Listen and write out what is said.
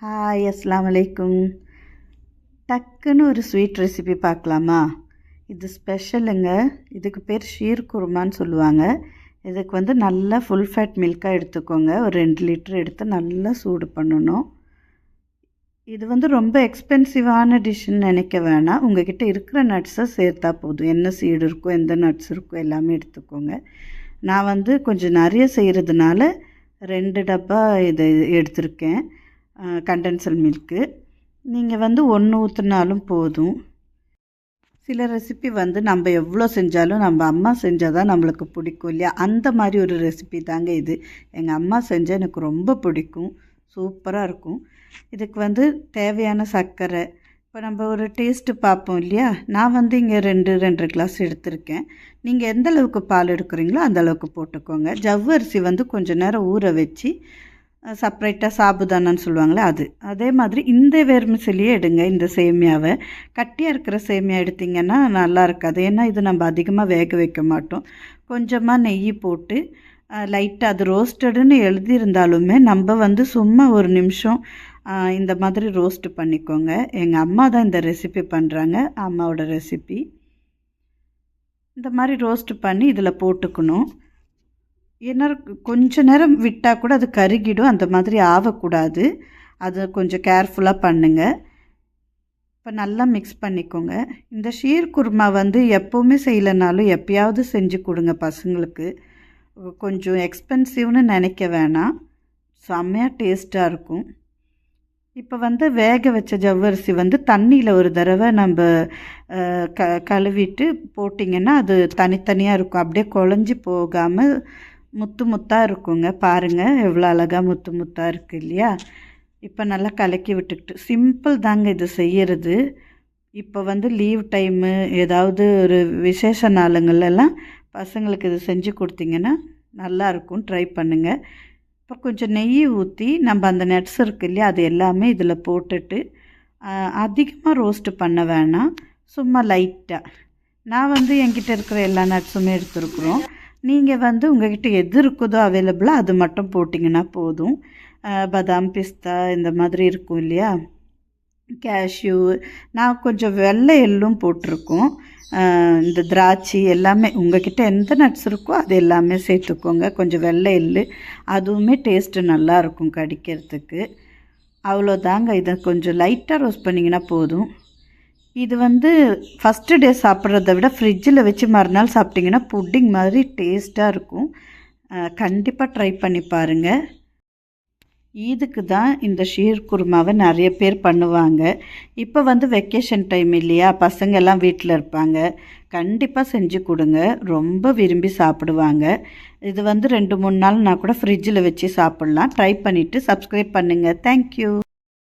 Hi, அஸ்ஸலாமு அலைக்கும். டக்குன்னு ஒரு ஸ்வீட் ரெசிபி பார்க்கலாமா? இது ஸ்பெஷலுங்க. இதுக்கு பேர் ஷீர் குருமான்னு சொல்லுவாங்க. இதுக்கு நல்லா ஃபுல் ஃபேட் மில்காக எடுத்துக்கோங்க. ஒரு 2 லிட்டர் எடுத்து நல்லா சூடு பண்ணணும். இது ரொம்ப எக்ஸ்பென்சிவான டிஷ்ஷுன்னு நினைக்க வேணாம். உங்கள்கிட்ட இருக்கிற நட்ஸை சேர்த்தா போதும். என்ன சீடு இருக்கோ, எந்த நட்ஸ் இருக்கோ எல்லாமே எடுத்துக்கோங்க. நான் கொஞ்சம் நிறைய செய்கிறதுனால 2 டப்பா இது எடுத்திருக்கேன். Condenser milk. நீங்கள் 1 ஊற்றினாலும் போதும். சில ரெசிபி நம்ம எவ்வளோ செஞ்சாலும் நம்ம அம்மா செஞ்சால் தான் நம்மளுக்கு பிடிக்கும் இல்லையா? அந்த மாதிரி ஒரு ரெசிபி தாங்க இது. எங்கள் அம்மா செஞ்சால் எனக்கு ரொம்ப பிடிக்கும். சூப்பராக இருக்கும். இதுக்கு தேவையான சர்க்கரை, இப்போ நம்ம ஒரு டேஸ்ட்டு பார்ப்போம் இல்லையா? நான் இங்கே 2 கிளாஸ் எடுத்திருக்கேன். நீங்கள் எந்த அளவுக்கு பால் எடுக்கிறீங்களோ அந்த அளவுக்கு போட்டுக்கோங்க. ஜவ்வரிசி கொஞ்சம் நேரம் ஊற வச்சு செப்ரேட்டாக சாபுதானான்னு சொல்லுவாங்களே அது. அதே மாதிரி இந்த வெர்மிசெல்லியே எடுங்க. இந்த சேமியாவை கட்டியாக இருக்கிற சேமியா எடுத்திங்கன்னா நல்லா இருக்காது. ஏன்னா இது நம்ம அதிகமாக வேக வைக்க மாட்டோம். கொஞ்சமாக நெய் போட்டு லைட்டாக அது ரோஸ்டடுன்னு எழுதியிருந்தாலுமே நம்ம சும்மா ஒரு நிமிஷம் இந்த மாதிரி ரோஸ்ட் பண்ணிக்கோங்க. எங்கள் அம்மா தான் இந்த ரெசிபி பண்ணுறாங்க. அம்மாவோட ரெசிபி. இந்த மாதிரி ரோஸ்ட் பண்ணி இதில் போட்டுக்கணும். ஏன்னா கொஞ்ச நேரம் விட்டால் கூட அது கருகிடும். அந்த மாதிரி ஆகக்கூடாது. அது கொஞ்சம் கேர்ஃபுல்லாக பண்ணுங்கள். இப்போ நல்லா மிக்ஸ் பண்ணிக்கோங்க. இந்த ஷீர் குருமா எப்போவுமே செய்யலைனாலும் எப்பயாவது செஞ்சு கொடுங்க பசங்களுக்கு. கொஞ்சம் எக்ஸ்பென்சிவ்னு நினைக்க வேணாம். செம்மையாக டேஸ்ட்டாக இருக்கும். இப்போ வேக வச்ச ஜவ்வரிசி தண்ணியில் ஒரு தடவை நம்ம கழுவிட்டு போட்டிங்கன்னா அது தனித்தனியாக இருக்கும். அப்படியே குழஞ்சி போகாமல் முத்து முத்தாக இருக்குங்க. பாருங்கள் எவ்வளோ அழகாக முத்து முத்தாக இருக்குது இல்லையா? இப்போ நல்லா கலக்கி விட்டுக்கிட்டு சிம்பிள் தாங்க இது செய்கிறது. இப்போ லீவ் டைமு, ஏதாவது ஒரு விசேஷ நாளுங்களெல்லாம் பசங்களுக்கு இது செஞ்சு கொடுத்தீங்கன்னா நல்லாயிருக்கும். ட்ரை பண்ணுங்கள். இப்போ கொஞ்சம் நெய் ஊற்றி நம்ம அந்த நட்ஸ் இருக்குது இல்லையா, அது எல்லாமே இதில் போட்டுட்டு அதிகமாக ரோஸ்ட்டு பண்ண வேணாம். சும்மா லைட்டாக. நான் என்கிட்ட இருக்கிற எல்லா நட்ஸுமே எடுத்துருக்குறோம். நீங்கள் உங்கள்கிட்ட எது இருக்குதோ அவைலபிளாக அது மட்டும் போட்டிங்கன்னா போதும். பாதாம், பிஸ்தா இந்த மாதிரி இருக்கும் இல்லையா, கேஷ்யூ. நான் கொஞ்சம் வெள்ளை எள்ளும் போட்டிருக்கோம். இந்த திராட்சை எல்லாமே உங்கள்கிட்ட எந்த நட்ஸ் இருக்கோ அது எல்லாமே சேர்த்துக்கோங்க. கொஞ்சம் வெள்ளை எள்ளு, அதுவுமே டேஸ்ட்டு நல்லாயிருக்கும் கடிக்கிறதுக்கு. அவ்வளோதாங்க. இதை கொஞ்சம் லைட்டாக ரோஸ்ட் பண்ணிங்கன்னா போதும். இது ஃபஸ்ட்டு டே சாப்பிட்றத விட ஃப்ரிட்ஜில் வச்சு மறுநாள் சாப்பிட்டிங்கன்னா புட்டிங் மாதிரி டேஸ்ட்டாக இருக்கும். கண்டிப்பாக ட்ரை பண்ணி பாருங்கள். இதுக்கு தான் இந்த ஷீர் குருமாவை நிறைய பேர் பண்ணுவாங்க. இப்போ வெக்கேஷன் டைம் இல்லையா, பசங்க எல்லாம் வீட்டில் இருப்பாங்க. கண்டிப்பாக செஞ்சு கொடுங்க. ரொம்ப விரும்பி சாப்பிடுவாங்க. இது 2-3 நாள் நான் கூட ஃப்ரிட்ஜில் வச்சு சாப்பிட்லாம். ட்ரை பண்ணிவிட்டு சப்ஸ்கிரைப் பண்ணுங்கள். தேங்க்யூ.